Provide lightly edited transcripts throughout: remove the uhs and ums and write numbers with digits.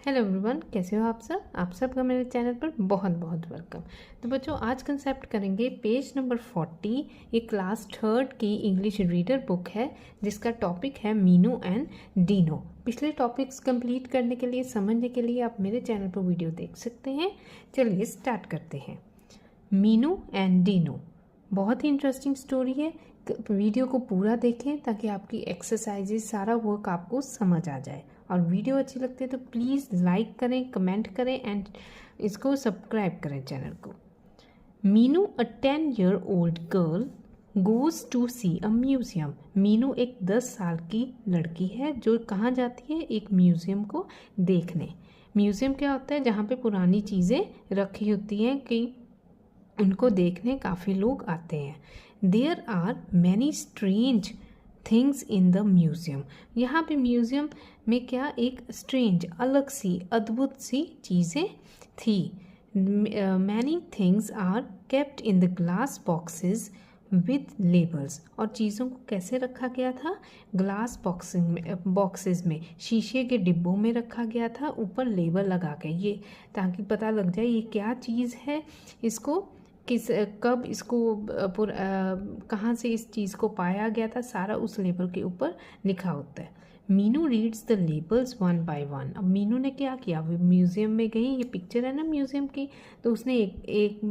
Hello everyone, कैसे हो आप सब? आप सबका मेरे चैनल पर बहुत बहुत वेलकम। तो बच्चों, आज कंसेप्ट करेंगे पेज नंबर 40। ये क्लास थर्ड की इंग्लिश रीडर बुक है जिसका टॉपिक है मीनू एंड डीनो। पिछले टॉपिक्स कंप्लीट करने के लिए, समझने के लिए आप मेरे चैनल पर वीडियो देख सकते हैं। चलिए स्टार्ट करते हैं। मीनू एंड डीनो बहुत ही इंटरेस्टिंग स्टोरी है। वीडियो को पूरा देखें ताकि आपकी एक्सरसाइजेस, सारा वर्क आपको समझ आ जाए। और वीडियो अच्छी लगती है तो प्लीज़ लाइक करें, कमेंट करें एंड इसको सब्सक्राइब करें चैनल को। Meenu, a 10-year-old girl, goes to see a museum. Meenu एक 10 साल की लड़की है जो कहाँ जाती है? एक म्यूज़ियम को देखने। म्यूज़ियम क्या होता है? जहाँ पे पुरानी चीज़ें रखी होती हैं कि उनको देखने काफ़ी लोग आते हैं। There are many strange things in the museum. यहाँ पे म्यूज़ियम में क्या एक स्ट्रेंज, अलग सी, अद्भुत सी चीज़ें थी। Many things are kept in the glass boxes with labels. और चीज़ों को कैसे रखा गया था? ग्लास बॉक्सेस में, शीशे के डिब्बों में रखा गया था, ऊपर लेबल लगा के, ये ताकि पता लग जाए ये क्या चीज़ है, इसको कब इसको कहाँ से इस चीज़ को पाया गया था, सारा उस लेबल के ऊपर लिखा होता है। Meenu reads the labels one by one. अब मीनू ने क्या किया? वो म्यूज़ियम में गई, ये पिक्चर है ना म्यूज़ियम की, तो उसने एक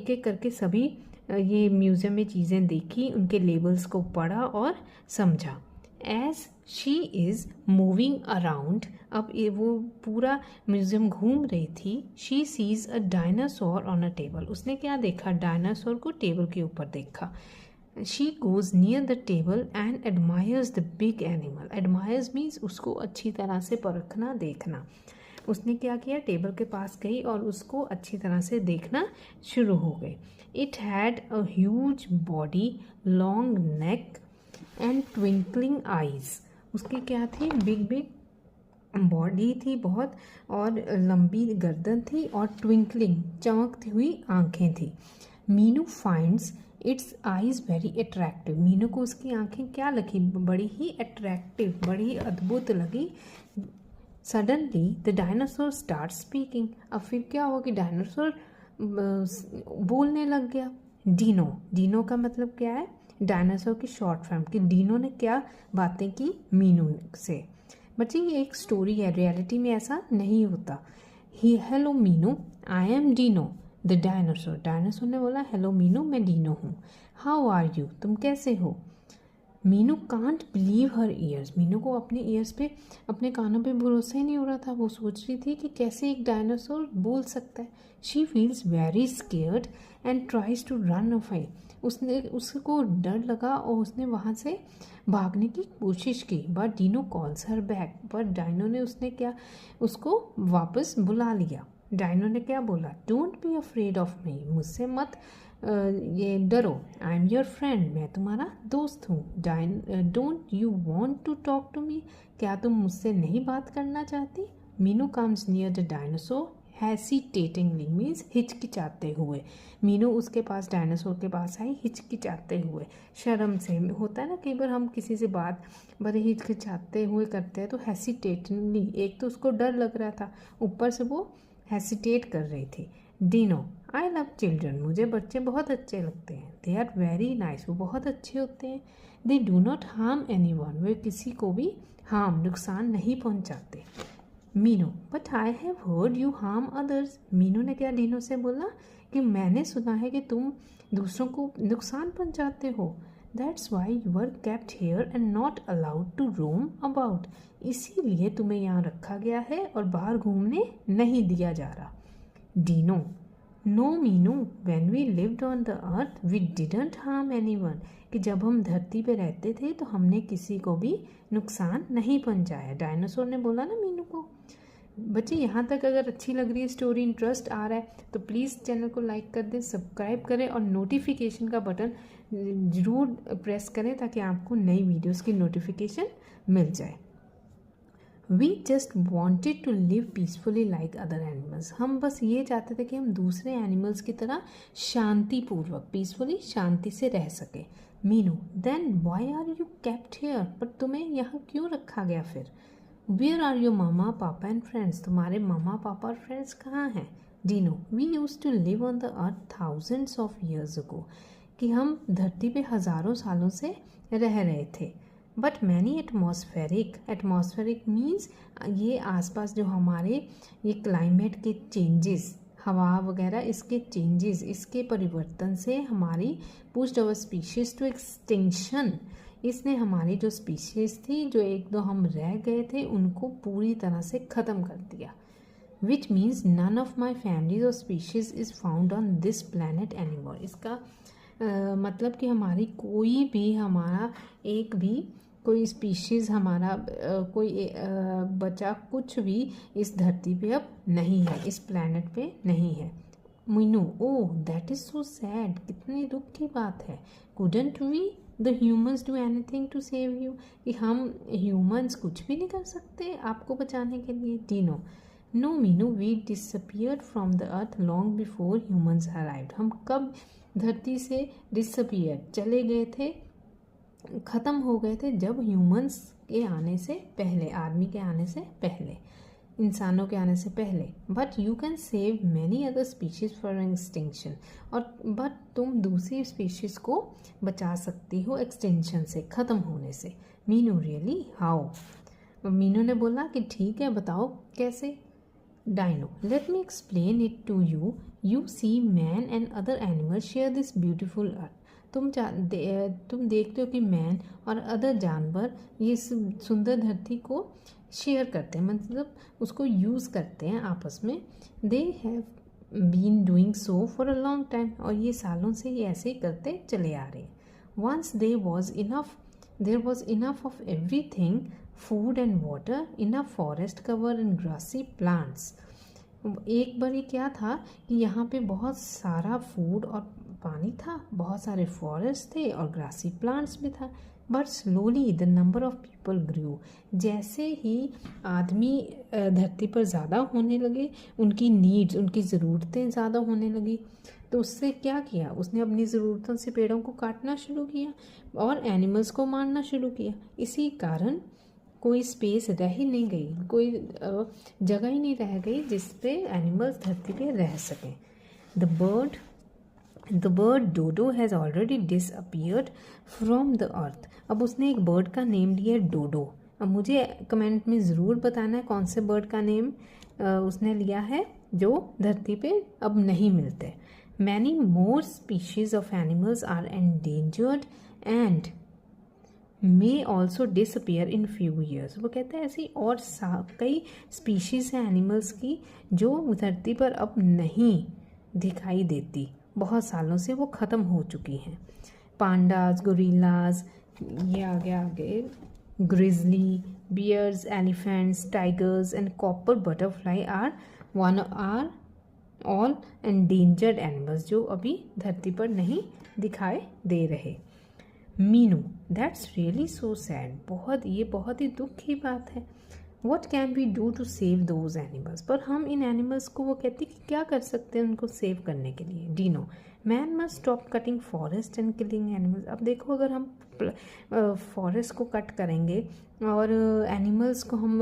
एक करके सभी ये म्यूज़ियम में चीज़ें देखी, उनके लेबल्स को पढ़ा और समझा। As she is moving around, अब ये वो पूरा म्यूज़ियम घूम रही थी। She sees a dinosaur on a table. उसने क्या देखा? डायनासोर को टेबल के ऊपर देखा। She goes near the table and admires the big animal. Admires means उसको अच्छी तरह से परखना, देखना। उसने क्या किया? टेबल के पास गई और उसको अच्छी तरह से देखना शुरू हो गई। It had a huge body, long neck and twinkling eyes. उसकी क्या थी? बिग बिग बॉडी थी बहुत, और लंबी गर्दन थी, और ट्विंकलिंग, चमकती हुई आंखें थी। Meenu finds it's eyes very attractive. Meenu को उसकी आंखें क्या लगी? बड़ी ही अट्रैक्टिव, बड़ी ही अद्भुत लगी। Suddenly the dinosaur start speaking. अब फिर क्या हुआ कि डायनासोर बोलने लग गया। डीनो, डीनो का मतलब क्या है? डायनासोर की शॉर्ट फॉर्म कि डीनो ने क्या बातें की मीनू से। बच्चे, ये एक स्टोरी है, रियलिटी में ऐसा नहीं होता। Hi hello Meenu, I am Dino the dinosaur. Dinosaur ने बोला, हेलो मीनू, मैं डीनो हूँ। हाउ आर यू, तुम कैसे हो? Meenu can't believe her years. Meenu को अपने ईयर्स पे, अपने कानों पे भरोसा ही नहीं हो रहा था। वो सोच रही थी कि कैसे एक डायनासोर बोल सकता है। She feels very scared and tries to run away. उसको डर लगा और उसने वहाँ से भागने की कोशिश की। But Dino calls her back. पर डायनो ने उसको वापस बुला लिया। डायनो ने क्या बोला? डोंट बी अफ्रेड ऑफ मी, मुझसे मत ये डरो। आई एम योर फ्रेंड, मैं तुम्हारा दोस्त हूँ। Don't you want to talk to me, क्या तुम मुझसे नहीं बात करना चाहती? Meenu comes near the dinosaur hesitatingly, means हिचकिचाते हुए। मीनू उसके पास, डायनासोर के पास आई हिचकिचाते हुए, शर्म से। होता है ना कई बार हम किसी से बात बड़े हिचकिचाते हुए करते हैं, तो हेसिटेटिंगली, एक तो उसको डर लग रहा था, ऊपर से वो हेसिटेट कर रही थी। डीनो, आई लव चिल्ड्रन, मुझे बच्चे बहुत अच्छे लगते हैं। दे आर वेरी नाइस, वो बहुत अच्छे होते हैं। They do not harm anyone, वे किसी को भी नुकसान नहीं पहुंचाते। Meenu, but I have heard you harm others. Meenu ने क्या डीनो से बोला कि मैंने सुना है कि तुम दूसरों को नुकसान पहुंचाते हो। That's why you are kept here and not allowed to roam about, इसीलिए तुम्हें यहाँ रखा गया है और बाहर घूमने नहीं दिया जा रहा। Dino, no Meenu, when we lived on the earth we didn't harm anyone, कि जब हम धरती पे रहते थे तो हमने किसी को भी नुकसान नहीं पहुंचाया। डायनासोर ने बोला ना मीनू को। बच्चे, यहाँ तक अगर अच्छी लग रही है स्टोरी, इंटरेस्ट आ रहा है, तो प्लीज़ चैनल को लाइक कर दें, सब्सक्राइब करें और नोटिफिकेशन का बटन ज़रूर प्रेस करें ताकि आपको नई वीडियोस की नोटिफिकेशन मिल जाए। We just wanted to live peacefully like other animals. हम बस ये चाहते थे कि हम दूसरे एनिमल्स की तरह शांतिपूर्वक, पीसफुली, शांति से रह सके। Meenu, then why are you kept here, पर तुम्हें यहाँ क्यों रखा गया फिर? वेयर आर योर मामा पापा एंड फ्रेंड्स, तुम्हारे मामा पापा और फ्रेंड्स कहाँ हैं? Dino, we use to live on the earth thousands of years ago, कि हम धरती पे हज़ारों सालों से रह रहे थे। बट मैनी एटमॉस्फेरिक मीन्स ये आसपास जो हमारे ये क्लाइमेट के चेंजेस, हवा वगैरह, इसके चेंजेस, इसके परिवर्तन से हमारी pushed our species to extinction, इसने हमारी जो स्पीशीज थी, जो एक दो हम रह गए थे, उनको पूरी तरह से ख़त्म कर दिया। Which means none of my families और species is found on this planet anymore. इसका मतलब कि हमारी कोई भी, हमारा एक भी कोई स्पीशीज़, हमारा कोई बचा कुछ भी इस धरती पे अब नहीं है, इस प्लैनेट पे नहीं है। Meenu, oh that is so sad, कितनी दुख की बात है। Couldn't we the humans do anything to save you, कि हम ह्यूमन्स कुछ भी नहीं कर सकते आपको बचाने के लिए? Dino, no Meenu, we disappeared from the earth long before humans arrived. हम कब धरती से डिसअपियर चले गए थे, ख़त्म हो गए थे, जब ह्यूमंस के आने से पहले, आदमी के आने से पहले, इंसानों के आने से पहले। But you can save many other species for extinction, और बट तुम दूसरी स्पीशीज़ को बचा सकती हो एक्सटेंशन से, ख़त्म होने से। Meenu, really, how? मीनू ने बोला कि ठीक है, बताओ कैसे। Dino, let me explain it to you. You see man and other animals share this beautiful earth. तुम देखते हो कि मैन और अदर जानवर ये सुंदर धरती को शेयर करते हैं, मतलब उसको यूज़ करते हैं आपस में। They have been doing so for a long time, और ये सालों से ये ऐसे ही करते चले आ रहे हैं। Once there was enough of everything, food and water, enough forest cover and grassy plants. एक बार ये क्या था कि यहाँ पे बहुत सारा फूड और पानी था, बहुत सारे फॉरेस्ट थे और ग्रासी प्लांट्स भी था। But slowly the number of people grew, जैसे ही आदमी धरती पर ज़्यादा होने लगे, उनकी नीड्स, उनकी ज़रूरतें ज़्यादा होने लगी, तो उससे क्या किया, उसने अपनी ज़रूरतों से पेड़ों को काटना शुरू किया और एनिमल्स को मारना शुरू किया। इसी कारण कोई स्पेस रह ही नहीं गई, कोई जगह ही नहीं रह गई जिस पे एनिमल्स धरती पे रह सकें। The bird dodo has already disappeared from the earth. अब उसने एक बर्ड का नेम लिया डोडो। अब मुझे कमेंट में ज़रूर बताना है कौन से बर्ड का नेम उसने लिया है जो धरती पे अब नहीं मिलते। Many more species of animals are endangered and may also disappear in few years. वो कहते हैं ऐसी और कई स्पीशीज़ हैं एनिमल्स की जो धरती पर अब नहीं दिखाई देती, बहुत सालों से वो ख़त्म हो चुकी हैं। पांडाज, गोरिल्लाज, ये आगे grizzly, bears, elephants, tigers and copper butterfly are all endangered animals, जो अभी धरती पर नहीं दिखाई दे रहे। Meenu, that's really so sad, बहुत ही दुख की बात है। What can we do to save those animals, पर हम इन एनिमल्स को, वो कहती कि क्या कर सकते हैं उनको सेव करने के लिए। Dino, man must stop cutting forest and killing animals. अब देखो, अगर हम फॉरेस्ट को कट करेंगे और एनिमल्स को हम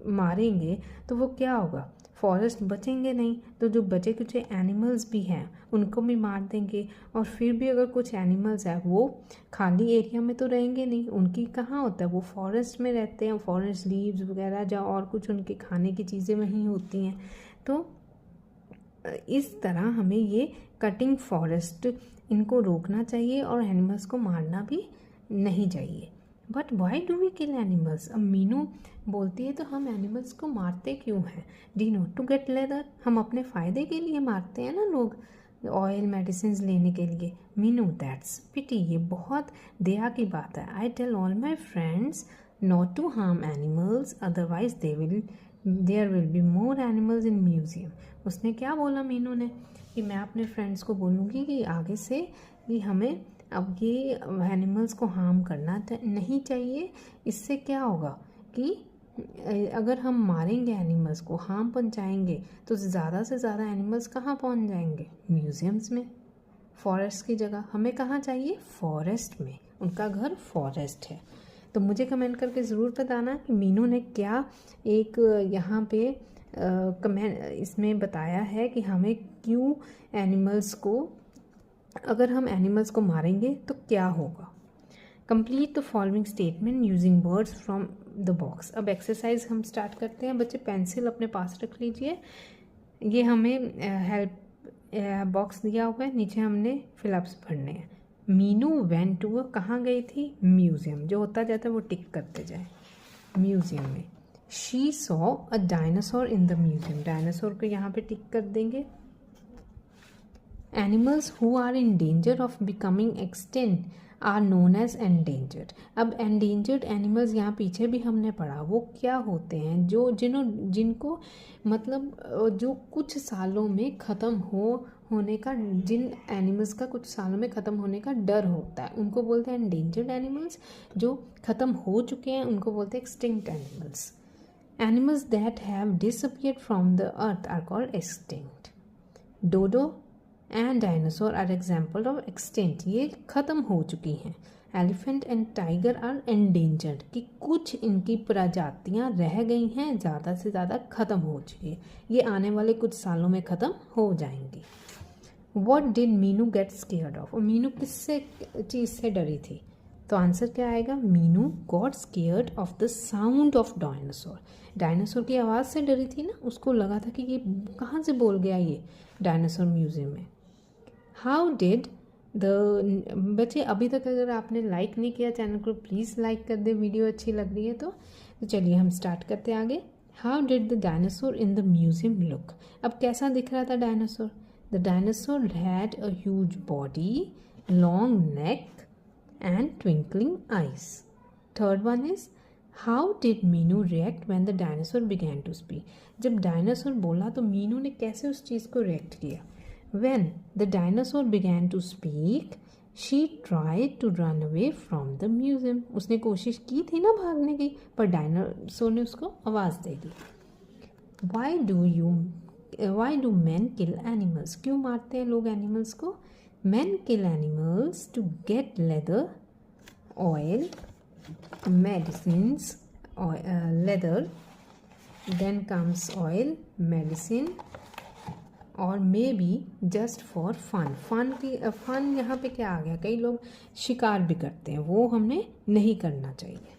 मारेंगे तो वो क्या होगा, फॉरेस्ट बचेंगे नहीं, तो जो बचे कुछ एनिमल्स भी हैं उनको भी मार देंगे। और फिर भी अगर कुछ एनिमल्स हैं वो खाली एरिया में तो रहेंगे नहीं, उनकी कहाँ होता है, वो फॉरेस्ट में रहते हैं, फॉरेस्ट लीव्स वगैरह या और कुछ उनके खाने की चीज़ें वहीं होती हैं। तो इस तरह हमें ये कटिंग फॉरेस्ट, इनको रोकना चाहिए और एनिमल्स को मारना भी नहीं चाहिए। But why do we kill animals? अब मीनू बोलती है तो हम एनिमल्स को मारते क्यों हैं? डीनो, टू गेट लेदर, हम अपने फ़ायदे के लिए मारते हैं ना लोग, ऑयल मेडिसिन लेने के लिए। मीनू, दैट्स पिटी, ये बहुत दया की बात है। I tell all my friends not to harm animals, otherwise there will be more animals in museum. उसने क्या बोला मीनू ने कि मैं अपने फ्रेंड्स को बोलूँगी कि आगे से कि हमें अब ये एनिमल्स को हार्म करना नहीं चाहिए। इससे क्या होगा कि अगर हम मारेंगे एनिमल्स को, हार्म पहुंचाएंगे, तो ज़्यादा से ज़्यादा एनिमल्स कहाँ पहुंच जाएंगे? म्यूजियम्स में। फॉरेस्ट की जगह हमें कहाँ चाहिए? फॉरेस्ट में, उनका घर फॉरेस्ट है। तो मुझे कमेंट करके ज़रूर बताना कि मीनू ने क्या एक यहाँ पे कमेंट इसमें बताया है कि हमें क्यों एनिमल्स को, अगर हम एनिमल्स को मारेंगे तो क्या होगा। Complete the following statement using words from the box. अब एक्सरसाइज हम स्टार्ट करते हैं। बच्चे पेंसिल अपने पास रख लीजिए। ये हमें हेल्प बॉक्स दिया हुआ है, नीचे हमने फिलअप्स भरने हैं। मीनू वेंट टू, कहाँ गई थी, म्यूजियम। जो होता जाता है वो टिक करते जाए, म्यूजियम में। She saw a dinosaur in the museum, dinosaur को यहाँ पे टिक कर देंगे। Animals who are in danger of becoming extinct are known as endangered. अब एंडेंजर्ड एनिमल्स यहाँ पीछे भी हमने पढ़ा, वो क्या होते हैं, जो जिनको मतलब जो कुछ सालों में ख़त्म होने का, जिन एनिमल्स का कुछ सालों में ख़त्म होने का डर होता है, उनको बोलते हैं एंडेंजर्ड एनिमल्स। जो ख़त्म हो चुके हैं उनको बोलते हैं extinct animals. Animals that have disappeared from the earth are called extinct. Dodo and dinosaur are example of extinct, ये ख़त्म हो चुकी हैं। Elephant and tiger are endangered, कि कुछ इनकी प्रजातियां रह गई हैं, ज़्यादा से ज़्यादा ख़त्म हो चुकी है, ये आने वाले कुछ सालों में ख़त्म हो जाएंगी। What did Meenu get scared of, और मीनू किससे चीज़ से डरी थी, तो आंसर क्या आएगा, Meenu got scared of the sound of dinosaur. Dinosaur की आवाज़ से डरी थी ना, उसको लगा था कि ये कहाँ से बोल गया ये डायनासोर म्यूजियम में। हाउ डिड द, बच्चे अभी तक अगर आपने लाइक नहीं किया चैनल को प्लीज़ लाइक कर दे, वीडियो अच्छी लग रही है तो चलिए हम स्टार्ट करते हैं आगे। How did the dinosaur in the museum look, अब कैसा दिख रहा था dinosaur. The dinosaur had a huge body, long neck and twinkling eyes. Third one is, how did Meenu react when the dinosaur began to speak? जब dinosaur बोला तो मीनू ने कैसे उस चीज़ को रिएक्ट किया। When the dinosaur began to speak, she tried to run away from the museum. उसने कोशिश की थी ना भागने की, पर डायनासोर ने उसको आवाज़ दे दी। Why do men kill animals? क्यों मारते हैं लोग एनिमल्स को। Men kill animals to get leather, oil, medicines, leather, then comes oil, medicine, और maybe just for fun. Fun यहाँ पे क्या आ गया, कई लोग शिकार भी करते हैं, वो हमने नहीं करना चाहिए।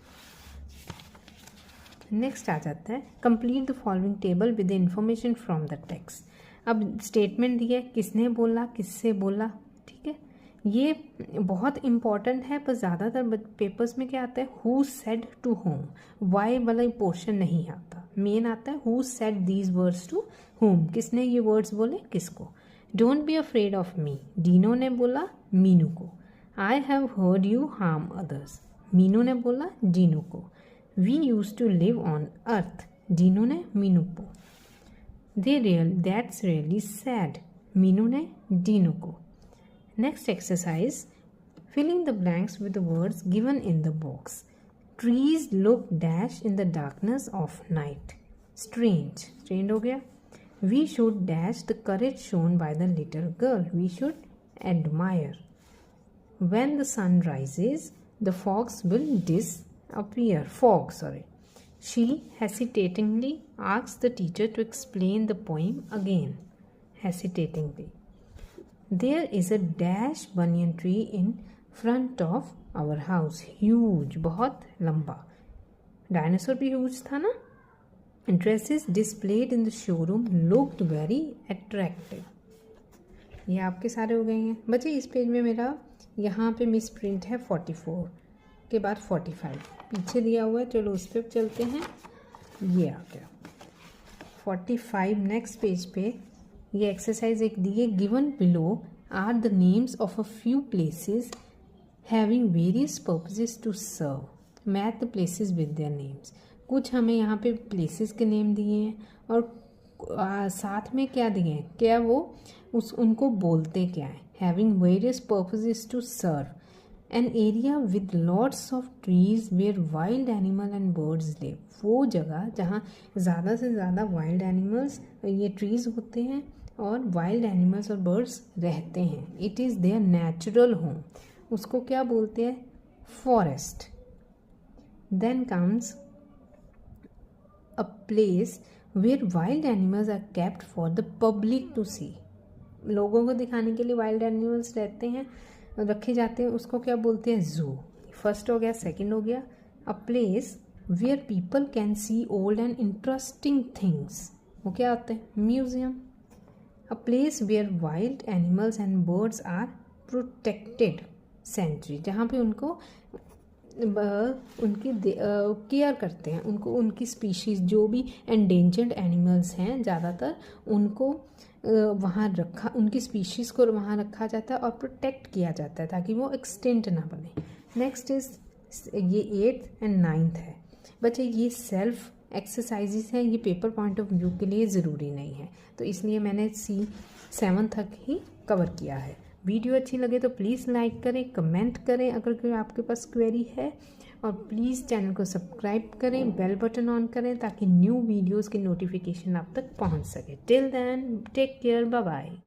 नेक्स्ट आ जाता है, complete the following table with the information from the text. अब स्टेटमेंट दिया, किसने बोला, किससे बोला, ठीक है, ये बहुत इम्पॉर्टेंट है, पर ज़्यादातर पेपर्स में क्या आता है, who said to home, why वाला पोर्शन नहीं आता, मेन आता है who said these words to home, किसने ये वर्ड्स बोले किसको। Don't be afraid of me, Dino ने बोला मीनू को। I have heard you harm others, Meenu ने बोला डीनो को। We use to live on earth, Dino ने मीनू को। दैट्स रियली सैड, मीनू ने डीनो को। Next exercise, filling the blanks with the words given in the box. Trees look dash in the darkness of night. Strange हो गया। We should dash the courage shown by the little girl. We should admire. When the sun rises, the fogs will disappear. She hesitatingly asks the teacher to explain the poem again. Hesitatingly. There is a dash banyan tree in front of our house. Huge, बहुत लंबा। Dinosaur भी huge था ना। Dresses displayed in the showroom looked very attractive. ये आपके सारे हो गए हैं बच्चे। इस पेज में मेरा यहाँ पे मिस प्रिंट है 44 के बाद 45 पीछे दिया हुआ है, चलो उस पर चलते हैं। ये आ गया 45। नेक्स्ट पेज पे ये एक्सरसाइज एक दी है, given below are the names of a few places having various purposes to serve, match the places with their names. कुछ हमें यहाँ पे प्लेसेस के नेम दिए हैं और साथ में क्या दिए हैं, क्या वो उनको बोलते क्या है। Having various purposes to serve, an area with lots of trees where wild animal and birds live. वो जगह जहाँ ज़्यादा से ज़्यादा वाइल्ड एनिमल्स, ये ट्रीज होते हैं और वाइल्ड एनिमल्स और बर्ड्स रहते हैं। It is their natural home, उसको क्या बोलते हैं, forest. Then comes a place where wild animals are kept for the public to see. लोगों को दिखाने के लिए वाइल्ड एनिमल्स रहते हैं, रखे जाते हैं, उसको क्या बोलते हैं? जू। फर्स्ट हो गया। सेकंड हो गया a place where people can see old and interesting things, वो क्या होते हैं? Museum. A place where wild animals and birds are protected, sanctuary, जहाँ पे उनको उनकी केयर करते हैं, उनको उनकी स्पीशीज़ जो भी एंडेंजर्ड एनिमल्स हैं ज़्यादातर उनको वहाँ रखा, उनकी स्पीशीज़ को वहाँ रखा जाता है और प्रोटेक्ट किया जाता है ताकि वो एक्सटेंट ना बने। नेक्स्ट इज ये 8th एंड 9th है। बच्चे ये सेल्फ एक्सरसाइजेस हैं, ये पेपर पॉइंट ऑफ व्यू के लिए ज़रूरी नहीं है, तो इसलिए मैंने C7 तक ही कवर किया है। वीडियो अच्छी लगे तो प्लीज़ लाइक करें, कमेंट करें अगर कोई आपके पास क्वेरी है, और प्लीज़ चैनल को सब्सक्राइब करें, बेल बटन ऑन करें ताकि न्यू वीडियोस की नोटिफिकेशन आप तक पहुंच सके। Till then take care, bye bye.